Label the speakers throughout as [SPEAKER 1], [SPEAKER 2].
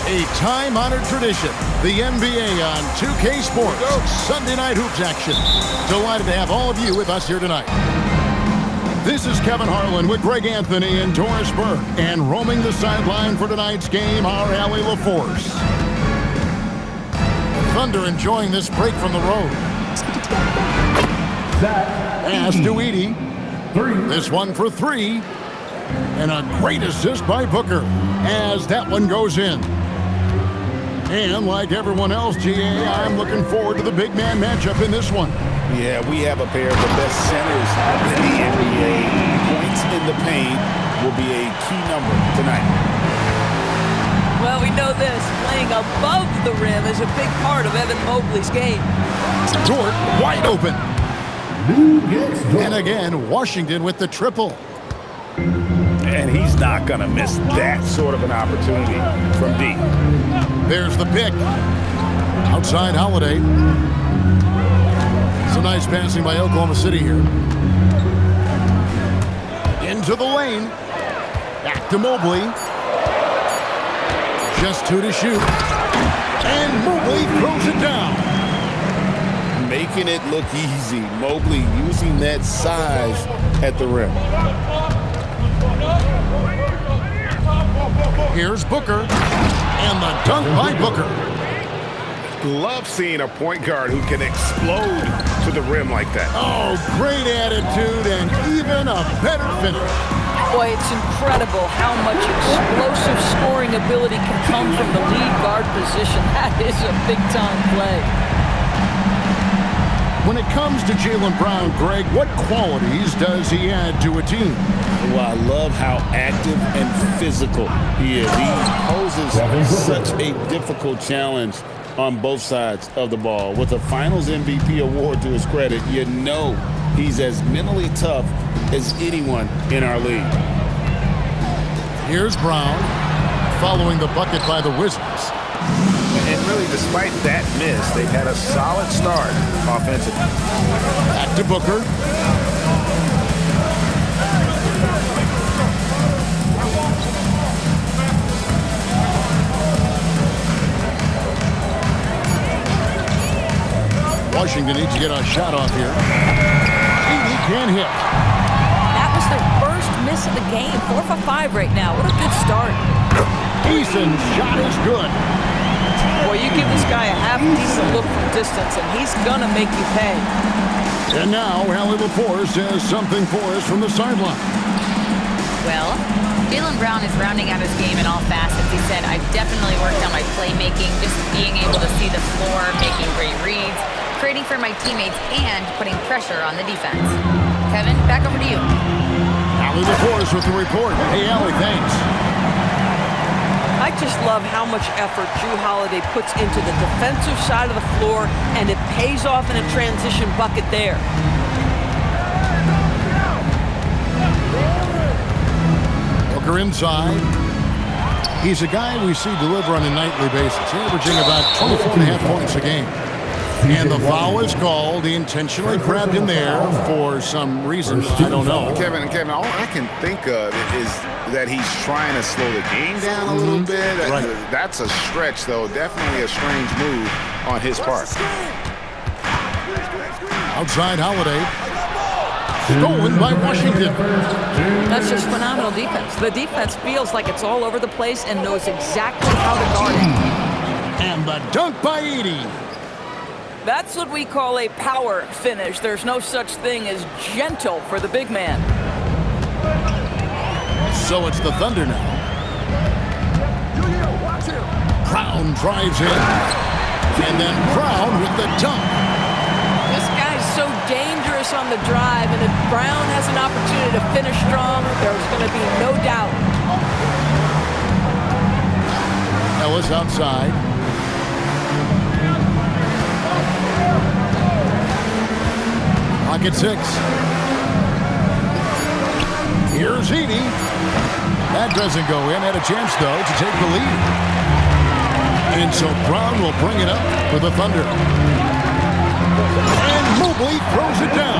[SPEAKER 1] A time-honored tradition, the NBA on 2K Sports, Sunday Night Hoops action. Delighted to have all of you with us here tonight. This is Kevin Harlan with Greg Anthony and Doris Burke, and roaming the sideline for tonight's game are Allie LaForce. Thunder enjoying this break from the road. Pass to Edey. This one for three. And a great assist by Booker as that one goes in. And like everyone else, GA, I'm looking forward to the big man matchup in this one.
[SPEAKER 2] Yeah, we have a pair of the best centers in the NBA. Points in the paint will be a key number tonight.
[SPEAKER 3] Well, we know this. Playing above the rim is a big part of Evan Mobley's game.
[SPEAKER 1] Dort wide open. And again, Washington with the triple.
[SPEAKER 2] And he's not going to miss that sort of an opportunity from deep.
[SPEAKER 1] There's the pick. Outside Holiday. Some nice passing by Oklahoma City here. Into the lane. Back to Mobley. Just two to shoot. And Mobley throws it down.
[SPEAKER 2] Making it look easy. Mobley using that size at the rim.
[SPEAKER 1] Here's Booker, and the dunk by Booker.
[SPEAKER 2] Love seeing a point guard who can explode to the rim like that.
[SPEAKER 1] Oh, great attitude and even a better finish.
[SPEAKER 3] Boy, it's incredible how much explosive scoring ability can come from the lead guard position. That is a big-time play.
[SPEAKER 1] When it comes to Jaylen Brown, Greg, what qualities does he add to a team?
[SPEAKER 2] Well, I love how active and physical he is. He poses such a difficult challenge on both sides of the ball. With a Finals MVP award to his credit, you know he's as mentally tough as anyone in our league.
[SPEAKER 1] Here's Brown, following the bucket by the Wizards.
[SPEAKER 2] And really, despite that miss, they've had a solid start offensively.
[SPEAKER 1] Back to Booker. Washington needs to get a shot off here. Edey can't hit.
[SPEAKER 3] That was their first miss of the game. 4 for 5 right now. What a good start.
[SPEAKER 1] Eason's shot is good.
[SPEAKER 3] Boy, you give this guy a half-decent look from distance, and he's going to make you pay.
[SPEAKER 1] And now, Allie LaForce has something for us from the sideline.
[SPEAKER 4] Well, Jaylen Brown is rounding out his game in all facets. He said, I've definitely worked on my playmaking, just being able to see the floor, making great reads, creating for my teammates, and putting pressure on the defense. Kevin, back over to you.
[SPEAKER 1] Allie LaForce with the report. Hey, Allie, thanks.
[SPEAKER 3] I just love how much effort Jrue Holiday puts into the defensive side of the floor, and it pays off in a transition bucket there.
[SPEAKER 1] Booker inside. He's a guy we see deliver on a nightly basis, averaging about 24.5 points a game. And the foul is called. He intentionally grabbed him there for some reason. I don't know.
[SPEAKER 2] Kevin, all I can think of is that he's trying to slow the game down a little bit.
[SPEAKER 1] Right.
[SPEAKER 2] That's a stretch, though. Definitely a strange move on his part.
[SPEAKER 1] Outside Holiday. Stolen by Washington.
[SPEAKER 3] That's just phenomenal defense. The defense feels like it's all over the place and knows exactly how to guard it.
[SPEAKER 1] And the dunk by Edey.
[SPEAKER 3] That's what we call a power finish. There's no such thing as gentle for the big man.
[SPEAKER 1] So it's the Thunder now. Brown drives in. And then Brown with the dunk.
[SPEAKER 3] This guy's so dangerous on the drive, and if Brown has an opportunity to finish strong, there's going to be no doubt.
[SPEAKER 1] Ellis outside. Pocket 6. Here's Edey. That doesn't go in. Had a chance, though, to take the lead. And so Brown will bring it up for the Thunder. And Mobley throws it down.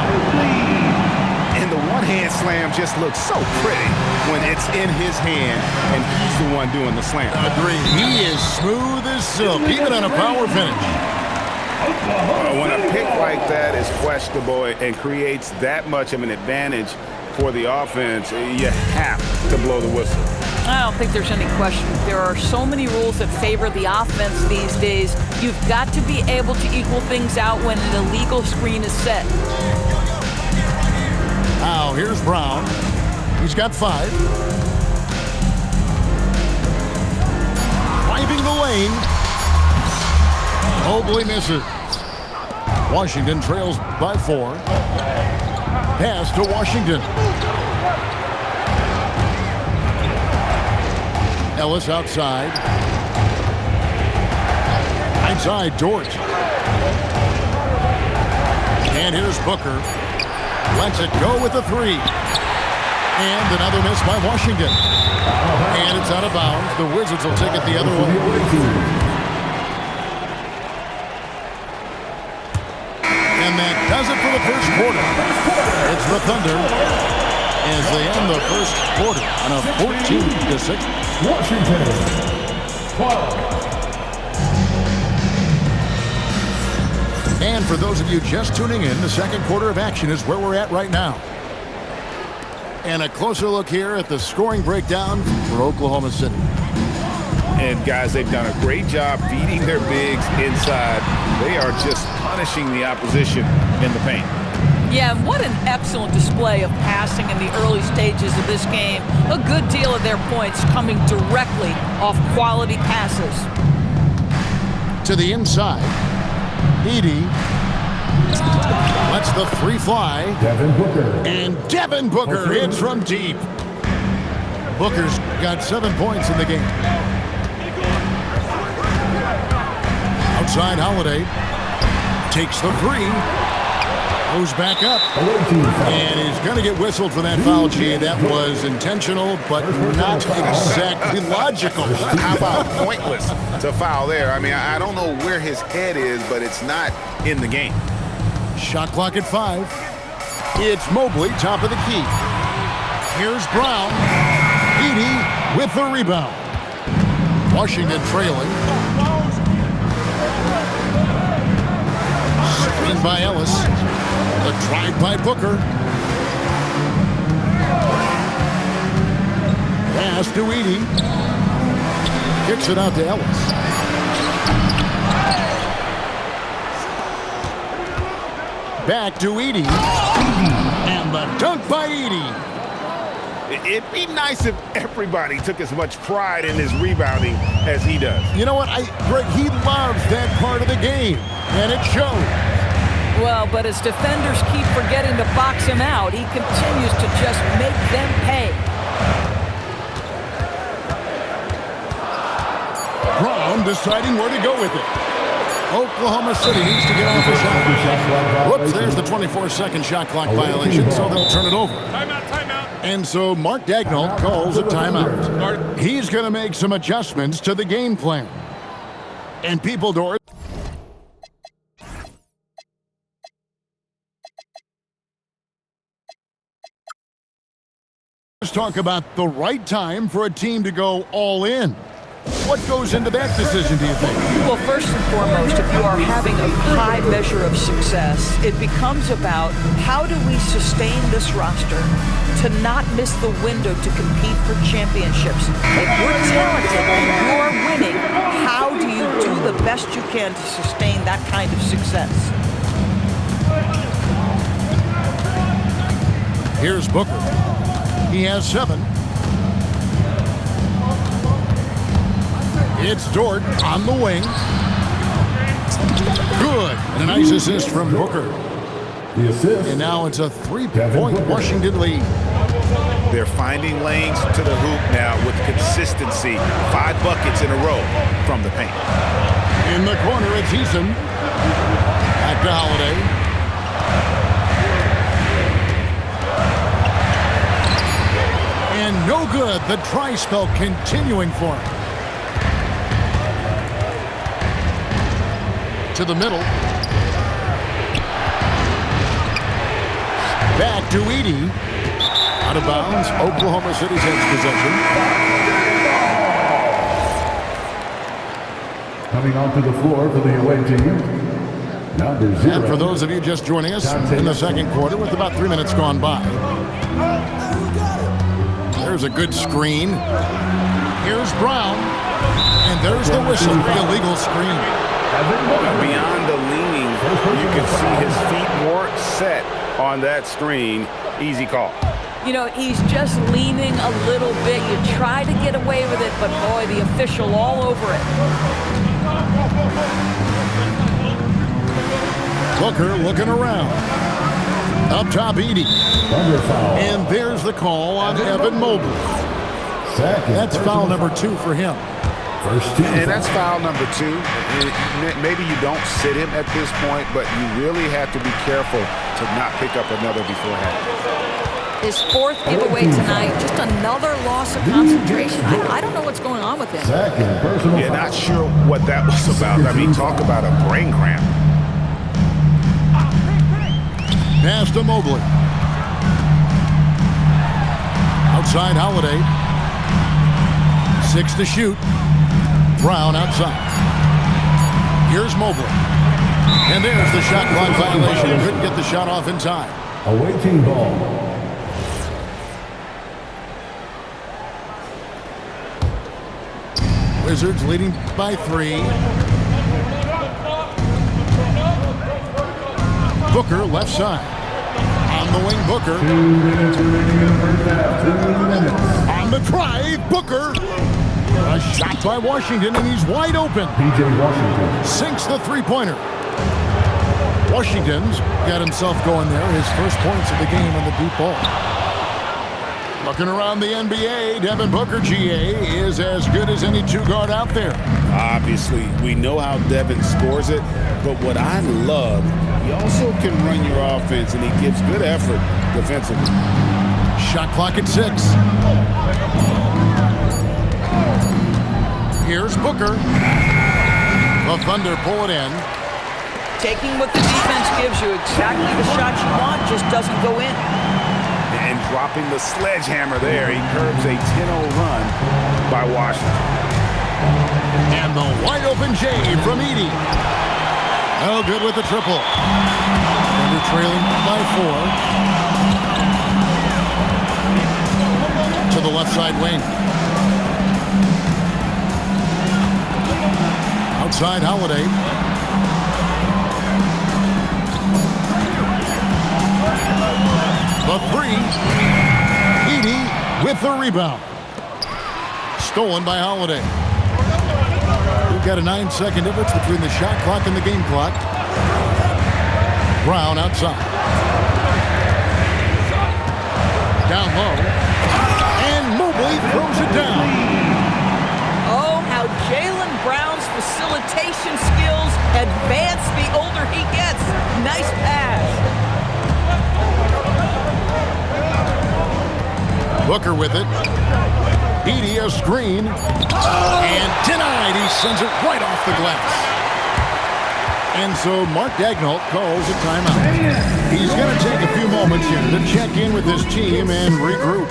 [SPEAKER 2] And the one-hand slam
[SPEAKER 5] slam just looks so pretty when it's in his hand and he's the one doing the slam.
[SPEAKER 1] Agreed. He is smooth as silk, even on a power finish.
[SPEAKER 5] When a pick like that is questionable and creates that much of an advantage for the offense, you have to blow the whistle.
[SPEAKER 3] I don't think there's any question. There are so many rules that favor the offense these days. You've got to be able to equal things out when an illegal screen is set.
[SPEAKER 1] Now, here's Brown. He's got 5. Driving the lane. Mobley misses. Washington trails by 4. Pass to Washington. Ellis outside. Inside, Dort. And here's Booker. Lets it go with the 3. And another miss by Washington. And it's out of bounds. The Wizards will take it the other way. And that does it for the first quarter. It's the Thunder as they end the first quarter on a 14-6.
[SPEAKER 6] Washington 12.
[SPEAKER 1] And for those of you just tuning in, the second quarter of action is where we're at right now. And a closer look here at the scoring breakdown for Oklahoma City.
[SPEAKER 5] And guys, they've done a great job feeding their bigs inside. They are just punishing the opposition in the paint.
[SPEAKER 3] Yeah, and what an excellent display of passing in the early stages of this game. A good deal of their points coming directly off quality passes.
[SPEAKER 1] To the inside. Edey lets the 3 fly.
[SPEAKER 6] Devin Booker.
[SPEAKER 1] And Devin Booker hits from deep. Booker's got 7 points in the game. Outside Holiday. Takes the 3. Goes back up. And he's going to get whistled for that foul, G. That was intentional, but not exactly logical.
[SPEAKER 5] How about pointless to foul there? I mean, I don't know where his head is, but it's not in the game.
[SPEAKER 1] Shot clock at 5. It's Mobley, top of the key. Here's Brown. Edey with the rebound. Washington trailing. Screen by Ellis. The drive by Booker. Pass to Edey. Kicks it out to Ellis. Back to Edey. And the dunk by Edey.
[SPEAKER 5] It'd be nice if everybody took as much pride in his rebounding as he does.
[SPEAKER 1] You know what, Greg, he loves that part of the game, and it shows.
[SPEAKER 3] Well, but as defenders keep forgetting to box him out, he continues to just make them pay.
[SPEAKER 1] Brown deciding where to go with it. Oklahoma City needs to get off the shot. Whoops, there's the 24-second shot clock violation, so they'll turn it over.
[SPEAKER 7] Timeout.
[SPEAKER 1] And so Mark Daigneault calls a timeout. He's going to make some adjustments to the game plan. And people, Doris. Let's talk about the right time for a team to go all in. What goes into that decision, do you think?
[SPEAKER 3] Well, first and foremost, if you are having a high measure of success, it becomes about how do we sustain this roster to not miss the window to compete for championships. If you're talented and you're winning, how do you do the best you can to sustain that kind of success?
[SPEAKER 1] Here's Booker. He has 7. It's Dort on the wing. Good. And a nice assist from Booker.
[SPEAKER 6] The assist.
[SPEAKER 1] And now it's a 3-point Washington lead.
[SPEAKER 5] They're finding lanes to the hoop now with consistency. 5 buckets in a row from the paint.
[SPEAKER 1] In the corner, it's Eason. Back to Holiday. And no good. The try spell continuing for him. To the middle. Back to Edey. A Out of bounds. Oklahoma City takes possession.
[SPEAKER 6] Coming onto the floor for the away team, number 0.
[SPEAKER 1] And for those of you just joining us in the second quarter with about 3 minutes gone by. There's a good screen. Here's Brown. And there's the whistle, the illegal screen.
[SPEAKER 5] Beyond the leaning, you can see his feet weren't set on that screen. Easy call.
[SPEAKER 3] You know, he's just leaning a little bit. You try to get away with it, but boy, the official all over it.
[SPEAKER 1] Booker looking around. Up top, Edey. And there's the call on Evan Mobley. That's foul number 2 for him.
[SPEAKER 5] And that's foul number 2. Maybe you don't sit him at this point, but you really have to be careful to not pick up another beforehand.
[SPEAKER 3] His 4th giveaway tonight, just another loss of concentration. I don't know what's going on with him.
[SPEAKER 5] Yeah, not sure what that was about. I mean, talk about a brain cramp.
[SPEAKER 1] Pass to Mobley. Outside Holiday. 6 to shoot. Brown outside. Here's Mobley. And there's the shot clock violation. Couldn't get the shot off in time.
[SPEAKER 6] Away team ball.
[SPEAKER 1] Wizards leading by 3. Booker left side. On the wing, Booker.
[SPEAKER 6] 2 minutes remaining in the first half. 2 minutes.
[SPEAKER 1] On the drive, Booker. A shot by Washington, and he's wide open.
[SPEAKER 6] P.J. Washington.
[SPEAKER 1] Sinks the three-pointer. Washington's got himself going there. His first points of the game on the deep ball. Looking around the NBA, Devin Booker, GA, is as good as any 2-guard out there.
[SPEAKER 2] Obviously, we know how Devin scores it, but what I love, he also can run your offense, and he gives good effort defensively.
[SPEAKER 1] Shot clock at 6. Here's Booker. The Thunder pull it in.
[SPEAKER 3] Taking what the defense gives you, exactly the shot you want, just doesn't go in.
[SPEAKER 5] And dropping the sledgehammer there, he curbs a 10-0 run by Washington.
[SPEAKER 1] And the wide open J from Edey. No good with the triple. Thunder trailing by 4. To the left side wing. Outside Holiday. The 3. Edey with the rebound. Stolen by Holiday. We've got a 9-second difference between the shot clock and the game clock. Brown outside. Down low. And Mobley throws it down.
[SPEAKER 3] Oh, how Jaylen Brown's facilitation skills advance the older he gets. Nice pass.
[SPEAKER 1] Booker with it. Edey a screen. And denied. He sends it right off the glass. And so Mark Daigneault calls a timeout. He's going to take a few moments here to check in with his team and regroup.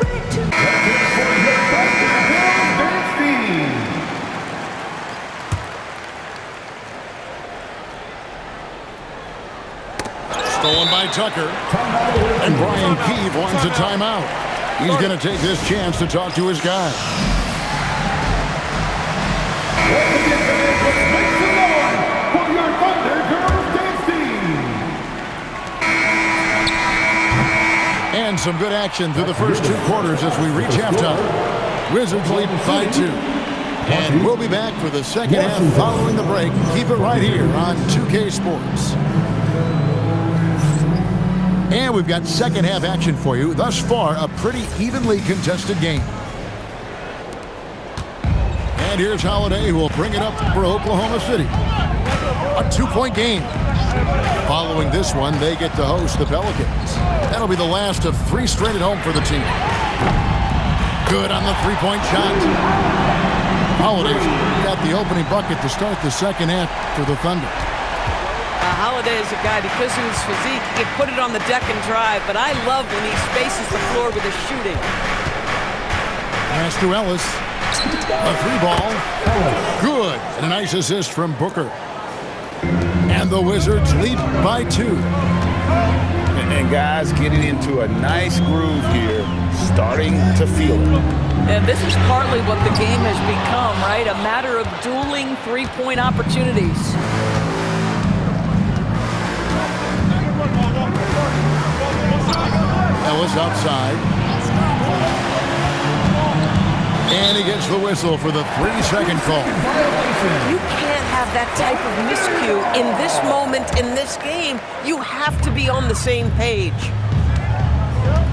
[SPEAKER 1] Stolen by Tucker. And Brian Keefe wants a timeout. He's going to take this chance to talk to his guy. And some good action through the first 2 quarters as we reach halftime. Wizards lead by 2. And we'll be back for the second half following the break. Keep it right here on 2K Sports. And we've got second half action for you. Thus far, a pretty evenly contested game. And here's Holiday, who will bring it up for Oklahoma City. A 2-point game. Following this one, they get to host the Pelicans. That'll be the last of 3 straight at home for the team. Good on the 3-point shot. Holiday's got the opening bucket to start the second half for the Thunder.
[SPEAKER 3] Holiday is a guy, because of his physique, he can put it on the deck and drive, but I love when he spaces the floor with his shooting.
[SPEAKER 1] Pass to Ellis. A 3-ball. Good. And a nice assist from Booker. And the Wizards lead by 2.
[SPEAKER 5] And guys getting into a nice groove here, starting to feel it.
[SPEAKER 3] And this is partly what the game has become, right? A matter of dueling three-point opportunities.
[SPEAKER 1] Ellis outside. And he gets the whistle for the 3-second call.
[SPEAKER 7] You can't have that type of miscue in this moment in this game. You have to be on the same page.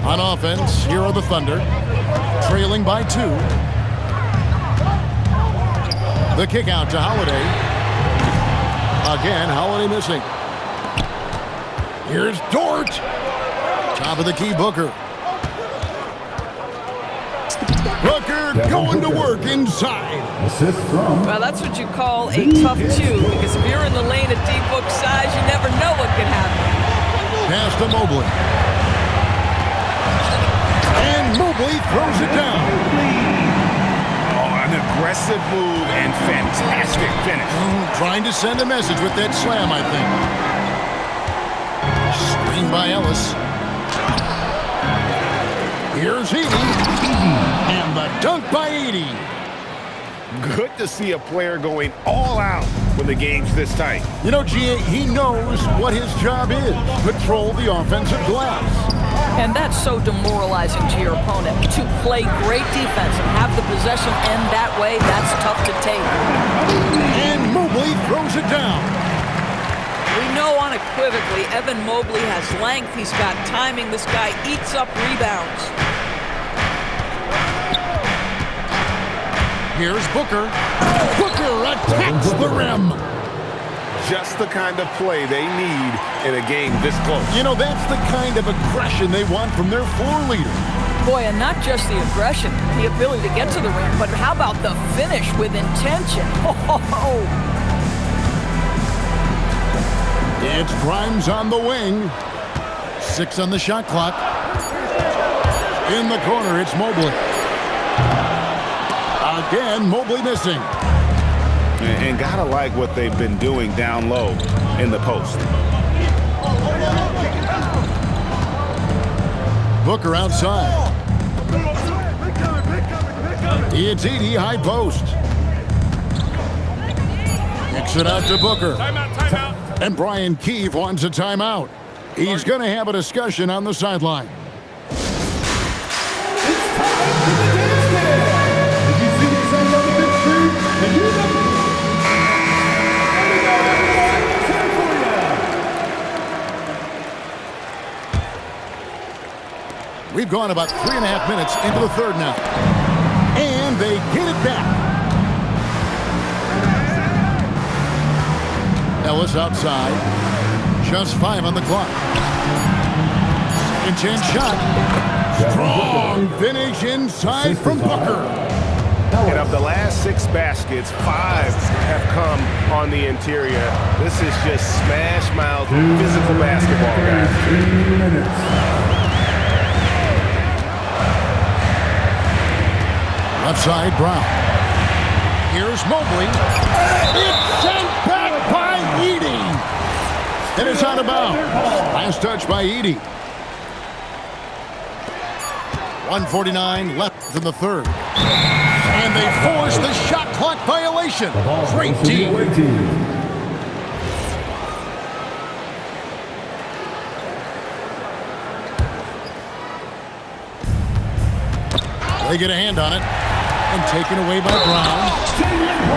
[SPEAKER 1] On offense, here are the Thunder, trailing by 2. The kick out to Holiday. Again, Holiday missing. Here's Dort. Top of the key, Booker. Booker going to work inside.
[SPEAKER 6] Assist from
[SPEAKER 3] Well, that's what you call a tough 2, because if you're in the lane at D-Book size, you never know what could happen.
[SPEAKER 1] Pass to Mobley. And Mobley throws it down.
[SPEAKER 5] Oh, an aggressive move and fantastic finish.
[SPEAKER 1] Trying to send a message with that slam, I think. Screen by Ellis. Here's Edey. And the dunk by Edey.
[SPEAKER 5] Good to see a player going all out when the game's this tight.
[SPEAKER 1] You know, G.A., he knows what his job is. Control the offensive glass.
[SPEAKER 3] And that's so demoralizing to your opponent. To play great defense and have the possession end that way, that's tough to take.
[SPEAKER 1] And Mobley throws it down.
[SPEAKER 3] We know unequivocally Evan Mobley has length. He's got timing. This guy eats up rebounds.
[SPEAKER 1] Here's Booker. Booker attacks the rim.
[SPEAKER 5] Just the kind of play they need in a game this close.
[SPEAKER 1] You know, that's the kind of aggression they want from their floor leader.
[SPEAKER 3] Boy, and not just the aggression, the ability to get to the rim, but how about the finish with intention?
[SPEAKER 1] It's Grimes on the wing. 6 on the shot clock. In the corner, it's Mobley. Again, Mobley missing.
[SPEAKER 5] And gotta like what they've been doing down low in the post.
[SPEAKER 1] Booker outside. It's Edey, high post. Kicks it out to Booker.
[SPEAKER 5] Timeout.
[SPEAKER 1] And Brian Keefe wants a timeout. He's going to have a discussion on the sideline. We've gone about 3.5 minutes into the third now. And they get it back. Ellis outside. Just 5 on the clock. Second chance shot. Strong finish inside from Booker.
[SPEAKER 5] And of the last 6 baskets, 5 have come on the interior. This is just smash mouth physical basketball, guys.
[SPEAKER 6] 3 minutes.
[SPEAKER 1] Left side, Brown. Here's Mobley. It's sent back by Edey. And it's out of bounds. Last touch by Edey. 1:49 left in the third. And they force the shot clock violation. Great team. They get a hand on it. And taken away by Brown.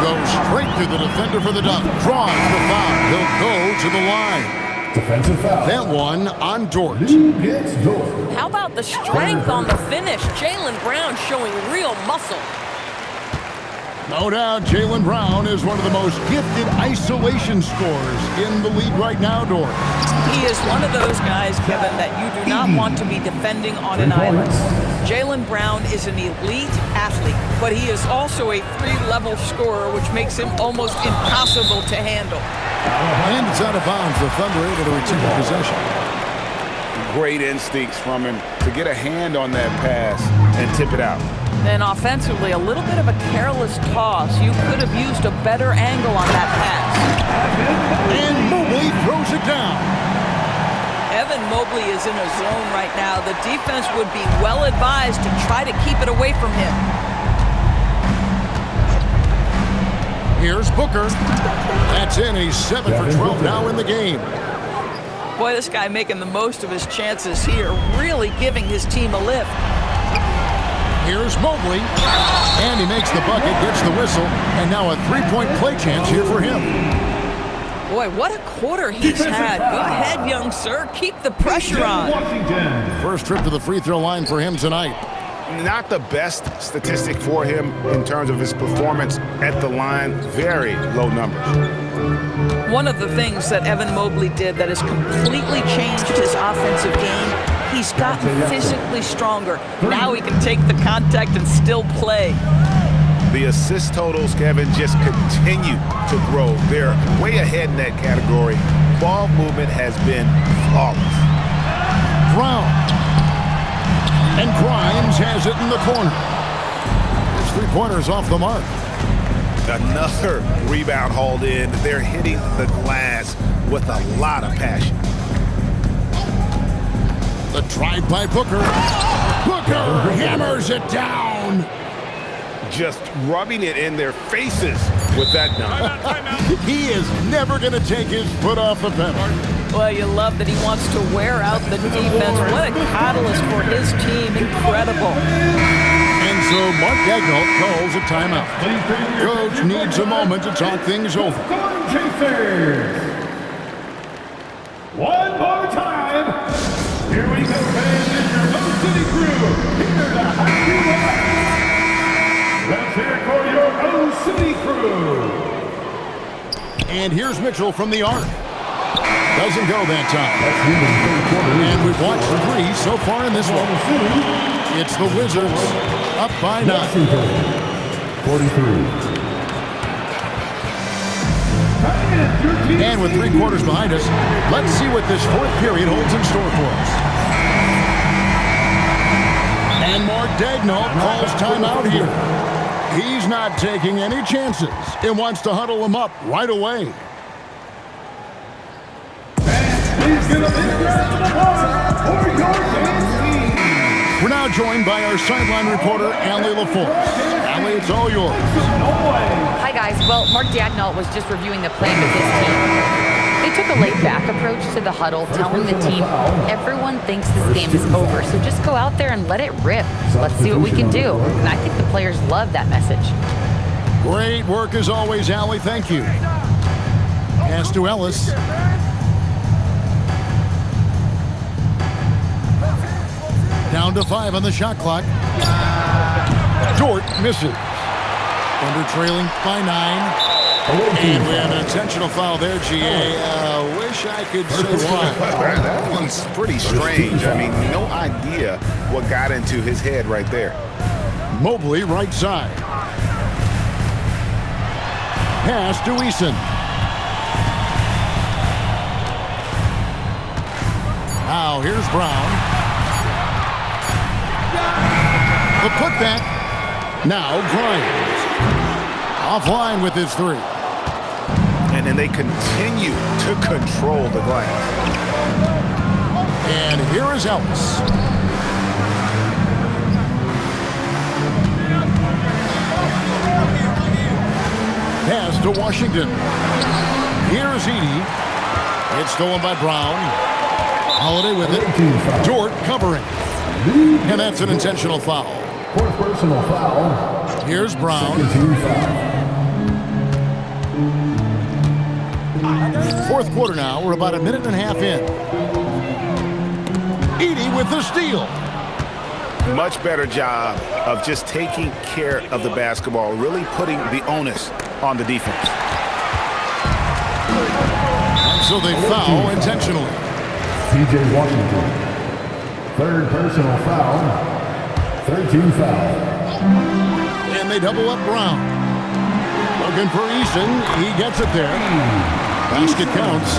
[SPEAKER 1] Goes straight through the defender for the dunk. Draws the foul. He'll go to the line.
[SPEAKER 6] Defensive foul.
[SPEAKER 1] That one on Dort.
[SPEAKER 6] Who gets Dort?
[SPEAKER 7] How about the strength on the finish? Jaylen Brown showing real muscle.
[SPEAKER 1] No doubt, Jaylen Brown is one of the most gifted isolation scorers in the league right now, Dort.
[SPEAKER 3] He is one of those guys, Kevin, that you do not not want to be defending on an island. Jaylen Brown is an elite athlete, but he is also a 3-level scorer, which makes him almost impossible to handle.
[SPEAKER 1] And it's out of bounds. The Thunder able to retain possession.
[SPEAKER 5] Great instincts from him to get a hand on that pass and tip it out.
[SPEAKER 3] Then offensively, a little bit of a careless toss. You could have used a better angle on that pass.
[SPEAKER 1] And Mobley throws it down.
[SPEAKER 3] Evan Mobley is in a zone right now. The defense would be well advised to try to keep it away from him.
[SPEAKER 1] Here's Booker. That's in. He's 7 for 12 now in the game.
[SPEAKER 3] Boy, this guy making the most of his chances here, really giving his team a lift.
[SPEAKER 1] Here's Mobley, and he makes the bucket, gets the whistle, and now a 3-point play chance here for him.
[SPEAKER 3] Boy, what a quarter he's had. Go ahead, young sir. Keep the pressure on.
[SPEAKER 1] First trip to the free throw line for him tonight.
[SPEAKER 5] Not the best statistic for him in terms of his performance at the line. Very low numbers.
[SPEAKER 3] One of the things that Evan Mobley did that has completely changed his offensive game, he's gotten physically stronger. Now he can take the contact and still play.
[SPEAKER 5] The assist totals, Kevin, just continue to grow. They're way ahead in that category. Ball movement has been flawless.
[SPEAKER 1] Brown. And Grimes has it in the corner. His three-pointer's off the mark.
[SPEAKER 5] Another rebound hauled in. They're hitting the glass with a lot of passion.
[SPEAKER 1] The drive by Booker. Booker hammers it down.
[SPEAKER 5] Just rubbing it in their faces with that dunk.
[SPEAKER 1] He is never going to take his foot off the pedal.
[SPEAKER 3] Well, you love that he wants to wear out the defense. What a catalyst for his team. Incredible.
[SPEAKER 1] And so Mark Daigneault calls a timeout. Coach needs a moment to talk things over.
[SPEAKER 6] One more time. Here we go, fans. It's your Rose City crew. Here to hype you up. Let's hear it for your Rose City crew.
[SPEAKER 1] And here's Mitchell from the arc. Doesn't go that time. And we've watched 3 so far in this one. It's the Wizards up by 9.
[SPEAKER 6] 43.
[SPEAKER 1] And with 3 quarters behind us, let's see what this 4th period holds in store for us. And Mark Daigneault calls timeout here. He's not taking any chances. He wants to huddle them up right away.
[SPEAKER 6] Please give a big round of applause for your dance team.
[SPEAKER 1] We're now joined by our sideline reporter, Allie LaForce. Allie, it's all yours.
[SPEAKER 4] Hi, guys. Well, Mark Daigneault was just reviewing the plan with his team. They took a laid-back approach to the huddle, telling the team, everyone thinks this game is over, so just go out there and let it rip. Let's see what we can do. And I think the players love that message.
[SPEAKER 1] Great work as always, Allie. Thank you. Pass to Ellis. Down to 5 on the shot clock. Dort misses. Thunder trailing by 9. And we have an intentional foul there, GA. Wish I could say why.
[SPEAKER 5] That one's pretty strange. I mean, no idea what got into his head right there.
[SPEAKER 1] Mobley, right side. Pass to Eason. Now here's Brown. The putback. Now Grimes. Offline with his 3.
[SPEAKER 5] And then they continue to control the glass.
[SPEAKER 1] And here is Ellis. Pass to Washington. Here's Edey. It's stolen by Brown. Holiday with it. Dort covering. And that's an intentional foul.
[SPEAKER 6] 4th personal foul.
[SPEAKER 1] Here's Brown. 4th quarter now. We're about a minute and a half in. Edey with the steal.
[SPEAKER 5] Much better job of just taking care of the basketball, really putting the onus on the defense.
[SPEAKER 1] So they foul intentionally.
[SPEAKER 6] P.J. Washington. Third personal foul. 13 foul.
[SPEAKER 1] And they double up Brown. Looking for Eason. He gets it there. Basket counts.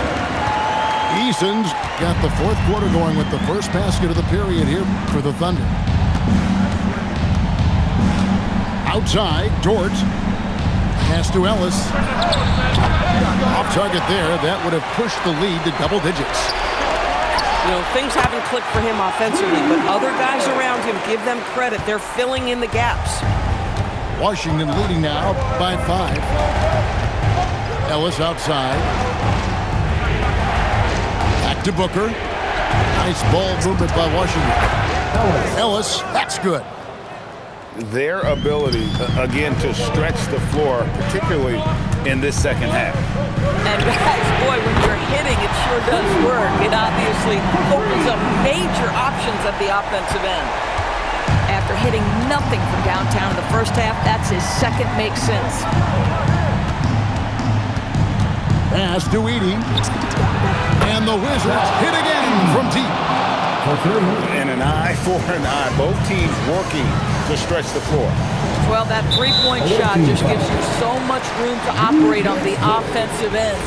[SPEAKER 1] Eason's got the fourth quarter going with the first basket of the period here for the Thunder. Outside, Dort. Pass to Ellis. Off target there. That would have pushed the lead to double digits.
[SPEAKER 7] You know, things haven't clicked for him offensively, but other guys around him, give them credit. They're filling in the gaps.
[SPEAKER 1] Washington leading now by 5. Ellis outside. Back to Booker. Nice ball movement by Washington. Ellis, that's good.
[SPEAKER 5] Their ability, again, to stretch the floor, particularly in this second half.
[SPEAKER 3] And guys, boy, when you're hitting, it sure does work. It obviously opens up major options at the offensive end. After hitting nothing from downtown in the first half, that's his second makes sense.
[SPEAKER 1] Pass to Edey. And the Wizards hit again from deep.
[SPEAKER 5] And an eye for an eye. Both teams working to stretch the floor.
[SPEAKER 3] Well, that three-point shot just gives you so much room to operate on the offensive end.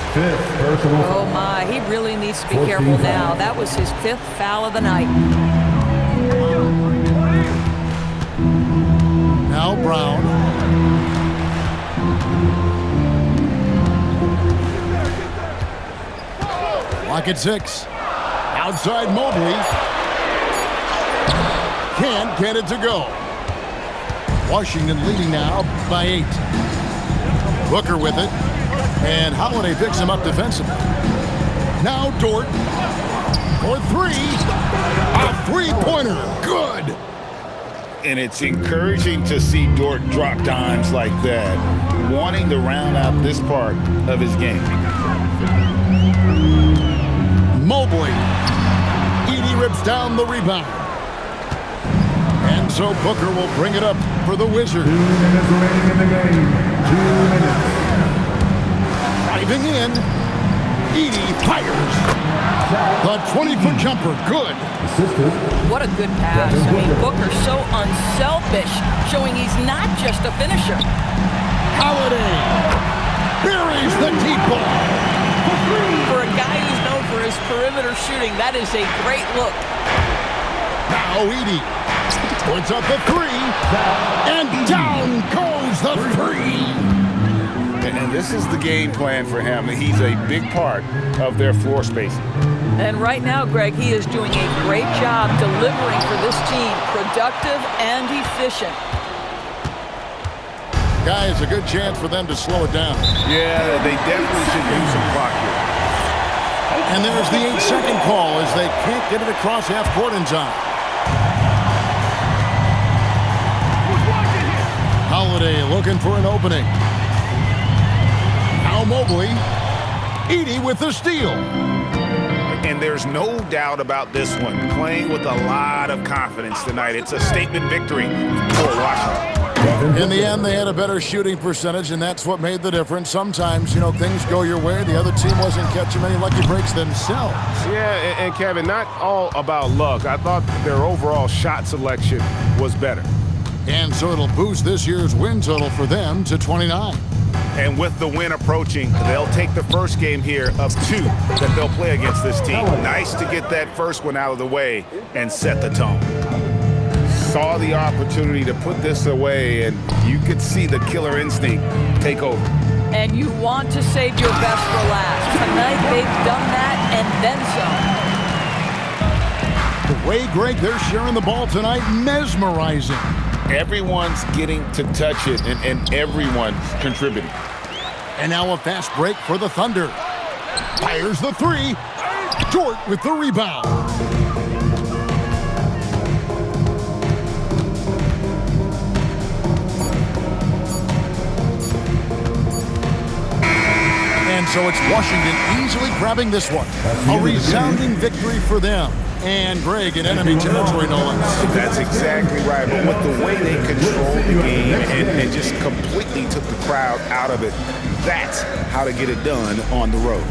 [SPEAKER 3] Oh, my. He really needs to be careful now. That was his 5th foul of the night.
[SPEAKER 1] Now Brown. Lock at 6. Outside Mobley. Can't get it to go. Washington leading now by 8. Booker with it. And Holiday picks him up defensively. Now Dort for 3. A three-pointer. Good.
[SPEAKER 5] And it's encouraging to see Dort drop dimes like that, wanting to round out this part of his game.
[SPEAKER 1] Mobley. Edey rips down the rebound. And so Booker will bring it up for the Wizards.
[SPEAKER 6] 2 minutes remaining in the game. 2 minutes.
[SPEAKER 1] Driving in. Edey fires. The 20-foot jumper. Good.
[SPEAKER 3] What a good pass. I mean, Booker's so unselfish, showing he's not just a finisher.
[SPEAKER 1] Holiday buries the deep ball.
[SPEAKER 3] For a guy who's known for his perimeter shooting, that is a great look.
[SPEAKER 1] Now Edey puts up the 3, and down goes the 3.
[SPEAKER 5] And this is the game plan for him. He's a big part of their floor spacing.
[SPEAKER 3] And right now, Greg, he is doing a great job delivering for this team, productive and efficient.
[SPEAKER 1] Guys, a good chance for them to slow it down.
[SPEAKER 5] Yeah, they definitely should use some clock here.
[SPEAKER 1] And there's the 8-second call as they can't get it across half court in time. Holiday looking for an opening. Now Mobley. Edey with the steal.
[SPEAKER 5] And there's no doubt about this one. Playing with a lot of confidence tonight. It's a statement victory for Washington.
[SPEAKER 1] In the end, they had a better shooting percentage, and that's what made the difference. Sometimes, you know, things go your way. The other team wasn't catching many lucky breaks themselves.
[SPEAKER 8] Yeah, and Kevin, not all about luck. I thought their overall shot selection was better.
[SPEAKER 1] And so it'll boost this year's win total for them to 29.
[SPEAKER 5] And with the win approaching, they'll take the first game here of 2 that they'll play against this team. Nice to get that first one out of the way and set the tone. Saw the opportunity to put this away, and you could see the killer instinct take over.
[SPEAKER 3] And you want to save your best for last. Tonight, they've done that and then some.
[SPEAKER 1] The way, Greg, they're sharing the ball tonight, mesmerizing.
[SPEAKER 5] Everyone's getting to touch it, and everyone's contributing.
[SPEAKER 1] And now a fast break for the Thunder. Fires the 3. Dort with the rebound. And so it's Washington easily grabbing this one. A resounding victory for them. And Greg in enemy territory, no less.
[SPEAKER 5] That's exactly right. But with the way they controlled the game and just completely took the crowd out of it, that's how to get it done on the road.